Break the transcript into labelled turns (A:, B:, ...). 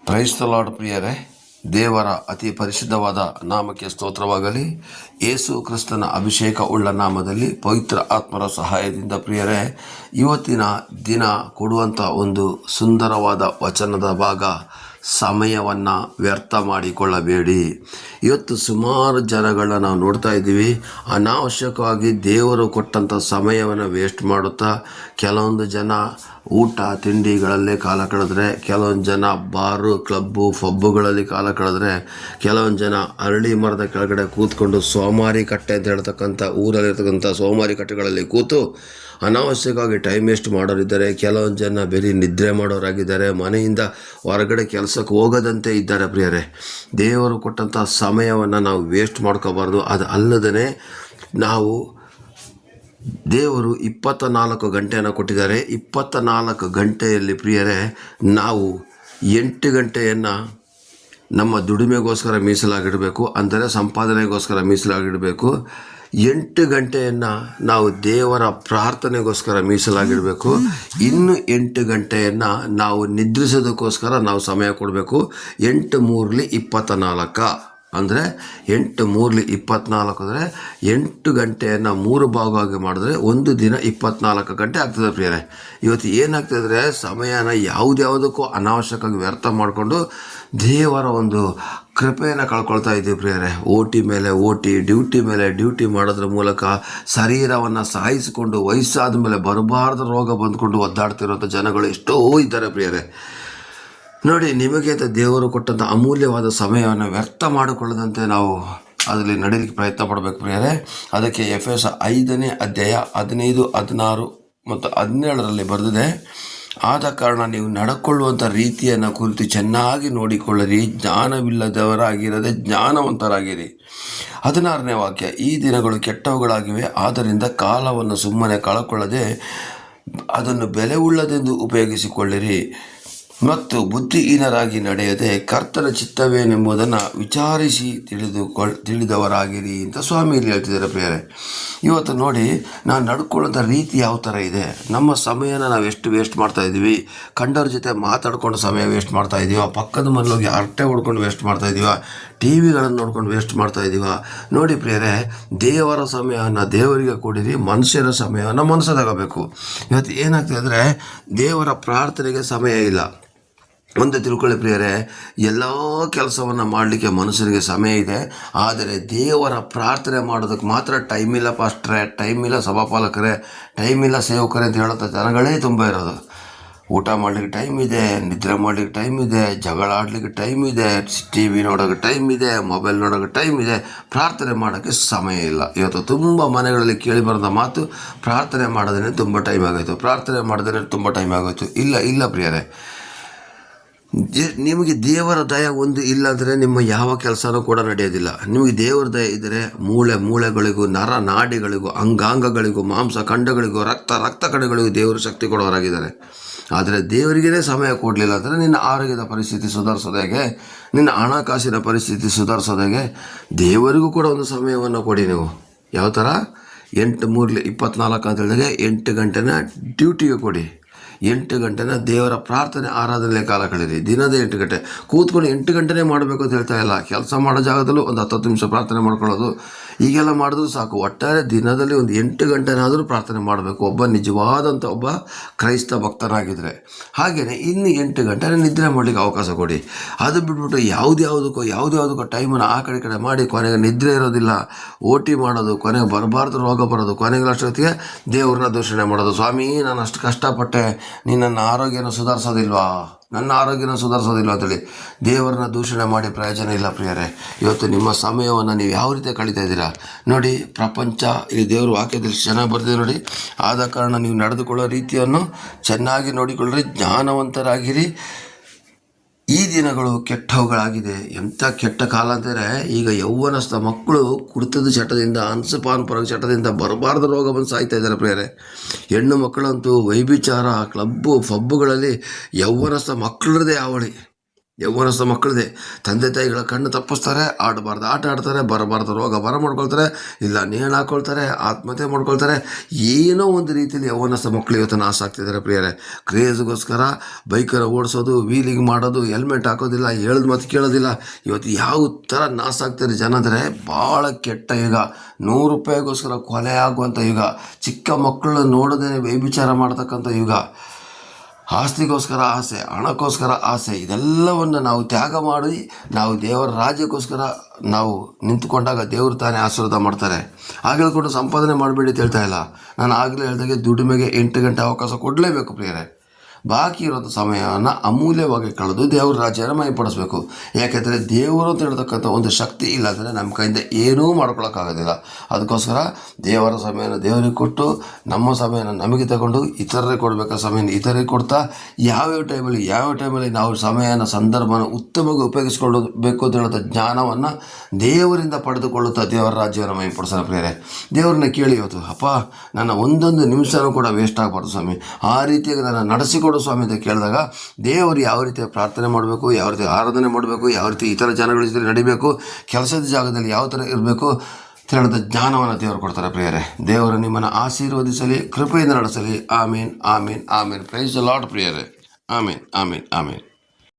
A: Praise the lord ಪ್ರಿಯರೇ, ದೇವರ ಅತಿ ಪರಿಶುದ್ಧವಾದ ನಾಮಕ್ಕೆ ಸ್ತೋತ್ರವಾಗಲಿ. ಯೇಸು ಕ್ರಿಸ್ತನ ಅಭಿಷೇಕ ಉಳ್ಳ ನಾಮದಲ್ಲಿ ಪವಿತ್ರ ಆತ್ಮರ ಸಹಾಯದಿಂದ ಪ್ರಿಯರೇ, ಇವತ್ತಿನ ದಿನ ಕೊಡುವಂಥ ಒಂದು ಸುಂದರವಾದ ವಚನದ ಭಾಗ, ಸಮಯವನ್ನು ವ್ಯರ್ಥ ಮಾಡಿಕೊಳ್ಳಬೇಡಿ. ಇವತ್ತು ಸುಮಾರು ಜನಗಳನ್ನ ನಾವು ನೋಡ್ತಾ ಇದ್ದೀವಿ, ಅನಾವಶ್ಯಕವಾಗಿ ದೇವರು ಕೊಟ್ಟಂಥ ಸಮಯವನ್ನು ವೇಸ್ಟ್ ಮಾಡುತ್ತಾ ಕೆಲವೊಂದು ಜನ ಊಟ ತಿಂಡಿಗಳಲ್ಲೇ ಕಾಲ ಕಳೆದ್ರೆ, ಕೆಲವೊಂದು ಜನ ಬಾರು ಕ್ಲಬ್ಬು ಪಬ್ಬುಗಳಲ್ಲಿ ಕಾಲ ಕಳೆದ್ರೆ, ಕೆಲವೊಂದು ಜನ ಅರಳಿ ಮರದ ಕೆಳಗಡೆ ಕೂತ್ಕೊಂಡು ಸೋಮಾರಿ ಕಟ್ಟೆ ಅಂತ ಹೇಳ್ತಕ್ಕಂಥ ಊರಲ್ಲಿರ್ತಕ್ಕಂಥ ಸೋಮಾರಿ ಕಟ್ಟೆಗಳಲ್ಲಿ ಕೂತು ಅನಾವಶ್ಯಕವಾಗಿ ಟೈಮ್ ವೇಸ್ಟ್ ಮಾಡೋರಿದ್ದಾರೆ. ಕೆಲವೊಂದು ಜನ ಬರೀ ನಿದ್ರೆ ಮಾಡೋರಾಗಿದ್ದಾರೆ, ಮನೆಯಿಂದ ಹೊರಗಡೆ ಕೆಲಸಕ್ಕೆ ಹೋಗೋದಂತೆ ಇದ್ದಾರೆ. ಪ್ರಿಯರೇ, ದೇವರು ಕೊಟ್ಟಂಥ ಸಮಯವನ್ನು ನಾವು ವೇಸ್ಟ್ ಮಾಡ್ಕೋಬಾರ್ದು. ಅದು ಅಲ್ಲದೇ ನಾವು ದೇವರು 24 ಗಂಟೆಯನ್ನು ಕೊಟ್ಟಿದ್ದಾರೆ. 24 ಗಂಟೆಯಲ್ಲಿ ಪ್ರಿಯರೇ, ನಾವು 8 ಗಂಟೆಯನ್ನು ನಮ್ಮ ದುಡಿಮೆಗೋಸ್ಕರ ಮೀಸಲಾಗಿಡಬೇಕು, ಅಂದರೆ ಸಂಪಾದನೆಗೋಸ್ಕರ ಮೀಸಲಾಗಿಡಬೇಕು. 8 ಗಂಟೆಯನ್ನು ನಾವು ದೇವರ ಪ್ರಾರ್ಥನೆಗೋಸ್ಕರ ಮೀಸಲಾಗಿಡಬೇಕು. ಇನ್ನು 8 ಗಂಟೆಯನ್ನು ನಾವು ನಿದ್ರಿಸೋದಕ್ಕೋಸ್ಕರ ನಾವು ಸಮಯ ಕೊಡಬೇಕು. 8 3 24 ಅಂದರೆ 8 3 24 ಅಂದರೆ 8 ಗಂಟೆಯನ್ನು 3 ಭಾಗವಾಗಿ ಮಾಡಿದ್ರೆ ಒಂದು ದಿನ 24 ಗಂಟೆ ಆಗ್ತದೆ. ಪ್ರಿಯರೇ, ಇವತ್ತು ಏನಾಗ್ತದೆ, ಸಮಯನ ಯಾವುದ್ಯಾವುದಕ್ಕೂ ಅನಾವಶ್ಯಕವಾಗಿ ವ್ಯರ್ಥ ಮಾಡಿಕೊಂಡು ದೇವರ ಒಂದು ಕೃಪೆಯನ್ನು ಕಳ್ಕೊಳ್ತಾ ಇದ್ದೀವಿ. ಪ್ರಿಯರೇ, ಓಟಿ ಮೇಲೆ ಓಟಿ, ಡ್ಯೂಟಿ ಮೇಲೆ ಡ್ಯೂಟಿ ಮಾಡೋದ್ರ ಮೂಲಕ ಶರೀರವನ್ನು ಸಾಯಿಸಿಕೊಂಡು ವಯಸ್ಸಾದ ಮೇಲೆ ಬರಬಾರ್ದ ರೋಗ ಬಂದ್ಕೊಂಡು ಒದ್ದಾಡ್ತಿರೋಂಥ ಜನಗಳು ಎಷ್ಟೋ ಇದ್ದಾರೆ. ಪ್ರಿಯರೇ ನೋಡಿ, ನಿಮಗೆ ಅಂತ ದೇವರು ಕೊಟ್ಟಂಥ ಅಮೂಲ್ಯವಾದ ಸಮಯವನ್ನು ವ್ಯರ್ಥ ಮಾಡಿಕೊಳ್ಳದಂತೆ ನಾವು ಅದರಲ್ಲಿ ನಡೀಲಿಕ್ಕೆ ಪ್ರಯತ್ನ ಪಡಬೇಕು. ಪ್ರಿಯರೇ, ಅದಕ್ಕೆ ಎಫೆಸ 5ನೇ ಅಧ್ಯಾಯ 15, 16 ಮತ್ತು 17ರಲ್ಲಿ ಬರೆದಿದೆ. ಆದ ಕಾರಣ ನೀವು ನಡ್ಕೊಳ್ಳುವಂಥ ರೀತಿಯನ್ನು ಕುರಿತು ಚೆನ್ನಾಗಿ ನೋಡಿಕೊಳ್ಳಿರಿ, ಜ್ಞಾನವಿಲ್ಲದವರಾಗಿರದೆ ಜ್ಞಾನವಂತರಾಗಿರಿ. 16ನೇ ವಾಕ್ಯ, ಈ ದಿನಗಳು ಕೆಟ್ಟವುಗಳಾಗಿವೆ, ಆದ್ದರಿಂದ ಕಾಲವನ್ನು ಸುಮ್ಮನೆ ಕಳಕೊಳ್ಳದೆ ಅದನ್ನು ಬೆಲೆ ಉಳ್ಳದೆಂದು ಉಪಯೋಗಿಸಿಕೊಳ್ಳಿರಿ ಮತ್ತು ಬುದ್ಧಿಹೀನರಾಗಿ ನಡೆಯದೆ ಕರ್ತನ ಚಿತ್ತವೇನೆಂಬುದನ್ನು ವಿಚಾರಿಸಿ ತಿಳಿದವರಾಗಿರಿ ಅಂತ ಸ್ವಾಮಿ ಇಲ್ಲಿ ಹೇಳ್ತಿದ್ದಾರೆ. ಪ್ರಿಯರೇ, ಇವತ್ತು ನೋಡಿ, ನಾವು ನಡ್ಕೊಳ್ಳೋಂಥ ರೀತಿ ಯಾವ ಥರ ಇದೆ, ನಮ್ಮ ಸಮಯನ ನಾವು ಎಷ್ಟು ವೇಸ್ಟ್ ಮಾಡ್ತಾ ಇದ್ದೀವಿ. ಕಂಡವ್ರ ಜೊತೆ ಮಾತಾಡ್ಕೊಂಡು ಸಮಯ ವೇಸ್ಟ್ ಮಾಡ್ತಾ ಇದ್ದೀವ, ಪಕ್ಕದ ಮನೇಲಿ ಹರಟೆ ಹೊಡ್ಕೊಂಡು ವೇಸ್ಟ್ ಮಾಡ್ತಾ ಇದ್ದೀವ, ಟಿ ವಿಗಳನ್ನು ನೋಡ್ಕೊಂಡು ವೇಸ್ಟ್ ಮಾಡ್ತಾ ಇದ್ದೀವ. ನೋಡಿ ಪ್ರಿಯರೇ, ದೇವರ ಸಮಯವನ್ನು ದೇವರಿಗೆ ಕೊಡಿರಿ, ಮನುಷ್ಯರ ಸಮಯವನ್ನು ಮನಸ್ಸದಾಗಬೇಕು. ಇವತ್ತು ಏನಾಗ್ತದೆ ಅಂದರೆ, ದೇವರ ಪ್ರಾರ್ಥನೆಗೆ ಸಮಯ ಇಲ್ಲ. ಒಂದು ತಿಳ್ಕೊಳ್ಳಿ ಪ್ರಿಯರೇ, ಎಲ್ಲ ಕೆಲಸವನ್ನು ಮಾಡಲಿಕ್ಕೆ ಮನುಷ್ಯನಿಗೆ ಸಮಯ ಇದೆ, ಆದರೆ ದೇವರ ಪ್ರಾರ್ಥನೆ ಮಾಡೋದಕ್ಕೆ ಮಾತ್ರ ಟೈಮ್ ಇಲ್ಲ. ಪಾಸ್ಟ್ರೆ, ಟೈಮ್ ಇಲ್ಲ. ಸಭಾಪಾಲಕರೇ, ಟೈಮ್ ಇಲ್ಲ. ಸೇವಕರೇ ಅಂತ ಹೇಳೋ ಜನಗಳೇ ತುಂಬ ಇರೋದು. ಊಟ ಮಾಡಲಿಕ್ಕೆ ಟೈಮ್ ಇದೆ, ನಿದ್ರೆ ಮಾಡಲಿಕ್ಕೆ ಟೈಮ್ ಇದೆ, ಜಗಳ ಆಡಲಿಕ್ಕೆ ಟೈಮ್ ಇದೆ, ಟಿ ವಿ ನೋಡೋಕ್ಕೆ ಟೈಮ್ ಇದೆ, ಮೊಬೈಲ್ ನೋಡೋಕ್ಕೆ ಟೈಮ್ ಇದೆ, ಪ್ರಾರ್ಥನೆ ಮಾಡೋಕ್ಕೆ ಸಮಯ ಇಲ್ಲ. ಇವತ್ತು ತುಂಬ ಮನೆಗಳಲ್ಲಿ ಕೇಳಿ ಬರೋದ ಮಾತು, ಪ್ರಾರ್ಥನೆ ಮಾಡೋದೇ ತುಂಬ ಟೈಮ್ ಆಗೋಯ್ತು, ಪ್ರಾರ್ಥನೆ ಮಾಡೋದೇ ತುಂಬ ಟೈಮ್ ಆಗೋಯ್ತು. ಇಲ್ಲ ಪ್ರಿಯರೇ, ನಿಮಗೆ ದೇವರ ದಯ ಒಂದು ಇಲ್ಲಾಂದರೆ ನಿಮ್ಮ ಯಾವ ಕೆಲಸನೂ ಕೂಡ ನಡೆಯೋದಿಲ್ಲ. ನಿಮಗೆ ದೇವರ ದಯ ಇದ್ದರೆ ಮೂಳೆಗಳಿಗೂ, ನರ ನಾಡಿಗಳಿಗೂ, ಅಂಗಾಂಗಗಳಿಗೂ, ಮಾಂಸ ಖಂಡಗಳಿಗೂ, ರಕ್ತ ಕಣಗಳಿಗೂ ದೇವರು ಶಕ್ತಿ ಕೊಡೋರಾಗಿದ್ದಾರೆ. ಆದರೆ ದೇವರಿಗೇ ಸಮಯ ಕೊಡಲಿಲ್ಲ ಅಂದರೆ ನಿನ್ನ ಆರೋಗ್ಯದ ಪರಿಸ್ಥಿತಿ ಸುಧಾರಿಸೋದು ಹೇಗೆ, ನಿನ್ನ ಹಣಕಾಸಿನ ಪರಿಸ್ಥಿತಿ ಸುಧಾರಿಸೋದು ಹೇಗೆ? ದೇವರಿಗೂ ಕೂಡ ಒಂದು ಸಮಯವನ್ನು ಕೊಡಿ. ನೀವು ಯಾವ ಥರ 8 3 24 ಅಂತ ಹೇಳಿದಾಗ 8 ಗಂಟೆನ ಡ್ಯೂಟಿಗೆ ಕೊಡಿ. 8 ಗಂಟೆನ ದೇವರ ಪ್ರಾರ್ಥನೆ ಆರಾಧನೆ ಕಾಲ ಕಳೀರಿ. ದಿನದ 8 ಗಂಟೆ ಕೂತ್ಕೊಂಡು 8 ಗಂಟೆನೇ ಮಾಡಬೇಕು ಅಂತ ಹೇಳ್ತಾ ಇಲ್ಲ. ಕೆಲಸ ಮಾಡೋ ಜಾಗದಲ್ಲೂ ಒಂದು 10 ನಿಮಿಷ ಪ್ರಾರ್ಥನೆ ಮಾಡ್ಕೊಳ್ಳೋದು, ಈಗೆಲ್ಲ ಮಾಡಿದ್ರು ಸಾಕು. ಒಟ್ಟಾರೆ ದಿನದಲ್ಲಿ ಒಂದು 8 ಗಂಟೆನಾದರೂ ಪ್ರಾರ್ಥನೆ ಮಾಡಬೇಕು, ಒಬ್ಬ ನಿಜವಾದಂಥ ಒಬ್ಬ ಕ್ರೈಸ್ತ ಭಕ್ತನಾಗಿದ್ದರೆ. ಹಾಗೆಯೇ ಇನ್ನು 8 ಗಂಟೆ ನಿದ್ರೆ ಮಾಡಲಿಕ್ಕೆ ಅವಕಾಶ ಕೊಡಿ. ಅದು ಬಿಟ್ಬಿಟ್ಟು ಯಾವುದ್ಯಾವುದಕ್ಕೋ ಟೈಮನ್ನು ಆ ಕಡೆ ಮಾಡಿ ಕೊನೆಗೆ ನಿದ್ರೆ ಇರೋದಿಲ್ಲ, ಓಟಿ ಮಾಡೋದು, ಕೊನೆಗೆ ಬರಬಾರ್ದು ರೋಗ ಬರೋದು, ಕೊನೆಗೆ ಅಷ್ಟೊತ್ತಿಗೆ ದೇವ್ರನ್ನ ದೂಷಣೆ ಮಾಡೋದು. ಸ್ವಾಮಿ, ನಾನು ಅಷ್ಟು ಕಷ್ಟಪಟ್ಟೆ, ನೀನು ನನ್ನ ಆರೋಗ್ಯನ ಸುಧಾರಿಸೋದಿಲ್ವಾ ಅಂತೇಳಿ ದೇವರನ್ನ ದೂಷಣೆ ಮಾಡಿ ಪ್ರಯೋಜನ ಇಲ್ಲ. ಪ್ರಿಯರೇ, ಇವತ್ತು ನಿಮ್ಮ ಸಮಯವನ್ನು ನೀವು ಯಾವ ರೀತಿ ಕಳೀತಾ ಇದ್ದೀರಾ ನೋಡಿ. ಪ್ರಪಂಚ ಇಲ್ಲಿ ದೇವರು ವಾಕ್ಯದಲ್ಲಿ ಚೆನ್ನಾಗಿ ಬರ್ತಿದೆ ನೋಡಿ. ಆದ ಕಾರಣ ನೀವು ನಡೆದುಕೊಳ್ಳೋ ರೀತಿಯನ್ನು ಚೆನ್ನಾಗಿ ನೋಡಿಕೊಳ್ಳ್ರಿ, ಜ್ಞಾನವಂತರಾಗಿರಿ. ಈ ದಿನಗಳು ಕೆಟ್ಟವುಗಳಾಗಿದೆ. ಎಂಥ ಕೆಟ್ಟ ಕಾಲ ಅಂದರೆ, ಈಗ ಯೌವನಸ್ಥ ಮಕ್ಕಳು ಕುಡಿತದ ಚಟದಿಂದ, ಅನ್ಸಪಾನಪರ ಚಟದಿಂದ ಬರಬಾರ್ದ ರೋಗ ಬಂದು ಸಾಯ್ತಾ ಇದ್ದಾರೆ. ಪ್ರಿಯರೇ, ಹೆಣ್ಣು ಮಕ್ಕಳಂತೂ ವೈಭಿಚಾರ, ಕ್ಲಬ್ಬು ಪಬ್ಬುಗಳಲ್ಲಿ ಯೌವನಸ್ಥ ಮಕ್ಕಳದೇ ಅವಳಿ. ಯೌವನಸ್ಥ ಮಕ್ಕಳಿದೆ, ತಂದೆ ತಾಯಿಗಳ ಕಣ್ಣು ತಪ್ಪಿಸ್ತಾರೆ, ಆಡಬಾರ್ದು ಆಟ ಆಡ್ತಾರೆ, ಬರಬಾರ್ದು ರೋಗ ಮಾಡ್ಕೊಳ್ತಾರೆ, ಇಲ್ಲ ನೇಣು ಹಾಕ್ಕೊಳ್ತಾರೆ, ಆತ್ಮಹತ್ಯೆ ಮಾಡ್ಕೊಳ್ತಾರೆ. ಏನೋ ಒಂದು ರೀತಿಯಲ್ಲಿ ಯೌವನಸ್ಥ ಮಕ್ಕಳು ಇವತ್ತು ನಾಶ ಆಗ್ತಿದ್ದಾರೆ ಪ್ರಿಯರೇ. ಕ್ರೇಜ್ಗೋಸ್ಕರ ಬೈಕನ್ನು ಓಡಿಸೋದು, ವೀಲಿಂಗ್ ಮಾಡೋದು, ಹೆಲ್ಮೆಟ್ ಹಾಕೋದಿಲ್ಲ, ಹೇಳಿದ ಮಾತು ಕೇಳೋದಿಲ್ಲ. ಇವತ್ತು ಯಾವ ಥರ ನಾಶ ಆಗ್ತಾರೆ ಜನ ಅಂದರೆ ಭಾಳ ಕೆಟ್ಟ ಯುಗ. 100 ರೂಪಾಯಿಗೋಸ್ಕರ ಕೊಲೆ ಆಗುವಂಥ ಯುಗ, ಚಿಕ್ಕ ಮಕ್ಕಳನ್ನ ನೋಡೋದೇ ವ್ಯಭಿಚಾರ ಮಾಡ್ತಕ್ಕಂಥ ಯುಗ, ಆಸ್ತಿಗೋಸ್ಕರ ಆಸೆ, ಹಣಕ್ಕೋಸ್ಕರ ಆಸೆ, ಇದೆಲ್ಲವನ್ನು ನಾವು ತ್ಯಾಗ ಮಾಡಿ ನಾವು ದೇವರ ರಾಜ್ಯಕ್ಕೋಸ್ಕರ ನಾವು ನಿಂತುಕೊಂಡಾಗ ದೇವರು ತಾನೇ ಆಶೀರ್ವಾದ ಮಾಡ್ತಾರೆ. ಆಗೇಳ್ಕೊಂಡು ಸಂಪಾದನೆ ಮಾಡಬೇಡಿ ಅಂತ ಹೇಳ್ತಾ ಇಲ್ಲ. ನಾನು ಆಗಲೇ ಹೇಳಿದಾಗೆ ದುಡಿಮೆಗೆ 8 ಗಂಟೆ ಅವಕಾಶ ಕೊಡಲೇಬೇಕು ಪ್ರಿಯರೇ. ಬಾಕಿ ಇರೋಂಥ ಸಮಯವನ್ನು ಅಮೂಲ್ಯವಾಗಿ ಕಳೆದು ದೇವರ ರಾಜ್ಯನ ಮಹಿಮೆಪಡಿಸಬೇಕು. ಯಾಕೆಂದರೆ ದೇವರು ಅಂತ ಹೇಳ್ತಕ್ಕಂಥ ಒಂದು ಶಕ್ತಿ ಇಲ್ಲಾಂದರೆ ನಮ್ಮ ಕೈಯಿಂದ ಏನೂ ಮಾಡ್ಕೊಳಕ್ಕಾಗೋದಿಲ್ಲ. ಅದಕ್ಕೋಸ್ಕರ ದೇವರ ಸಮಯನ ದೇವರಿಗೆ ಕೊಟ್ಟು, ನಮ್ಮ ಸಮಯನ ನಮಗೆ ತಗೊಂಡು ಇತರರಿಗೆ ಕೊಡಬೇಕಾದ ಸಮಯನ ಇತರರಿಗೆ ಕೊಡ್ತಾ, ಯಾವ್ಯಾವ ಟೈಮಲ್ಲಿ ನಾವು ಸಮಯನ ಸಂದರ್ಭನ ಉತ್ತಮವಾಗಿ ಉಪಯೋಗಿಸ್ಕೊಳ್ಳಬೇಕು ಅಂತ ಹೇಳೋಂಥ ಜ್ಞಾನವನ್ನು ದೇವರಿಂದ ಪಡೆದುಕೊಳ್ಳುತ್ತಾ ದೇವರ ರಾಜ್ಯವನ್ನು ಮಹಿಮೆಪಡಿಸೋಣ ಪ್ರಿಯರೇ. ದೇವರನ್ನ ಕೇಳಿ ಇವತ್ತು, ಅಪ್ಪ ನನ್ನ ಒಂದೊಂದು ನಿಮಿಷನೂ ಕೂಡ ವೇಸ್ಟ್ ಆಗಬಾರ್ದು ಸ್ವಾಮಿ, ಆ ರೀತಿಯಾಗಿ ನನ್ನ ನಡೆಸಿಕೊಡು ಸ್ವಾಮಿ ಅಂತ ಕೇಳಿದಾಗ ದೇವರು ಯಾವ ರೀತಿ ಪ್ರಾರ್ಥನೆ ಮಾಡಬೇಕು, ಯಾವ ರೀತಿ ಆರಾಧನೆ ಮಾಡಬೇಕು, ಯಾವ ರೀತಿ ಇತರ ಜನಗಳ ಜೊತೆ ನಡಿಬೇಕು, ಕೆಲಸದ ಜಾಗದಲ್ಲಿ ಯಾವ ಥರ ಇರಬೇಕು ತಿಳಿದ ಜ್ಞಾನವನ್ನು ದೇವರು ಕೊಡ್ತಾರೆ ಪ್ರಿಯರೇ. ದೇವರು ನಿಮ್ಮನ್ನು ಆಶೀರ್ವದಿಸಲಿ, ಕೃಪೆಯಿಂದ ನಡೆಸಲಿ. ಆಮೀನ್, ಆಮೀನ್, ಆಮೀನ್. ಪ್ರೈಸ್ ದ ಲಾರ್ಡ್ ಪ್ರಿಯರೇ. ಆಮೀನ್, ಆಮೀನ್, ಆಮೀನ್.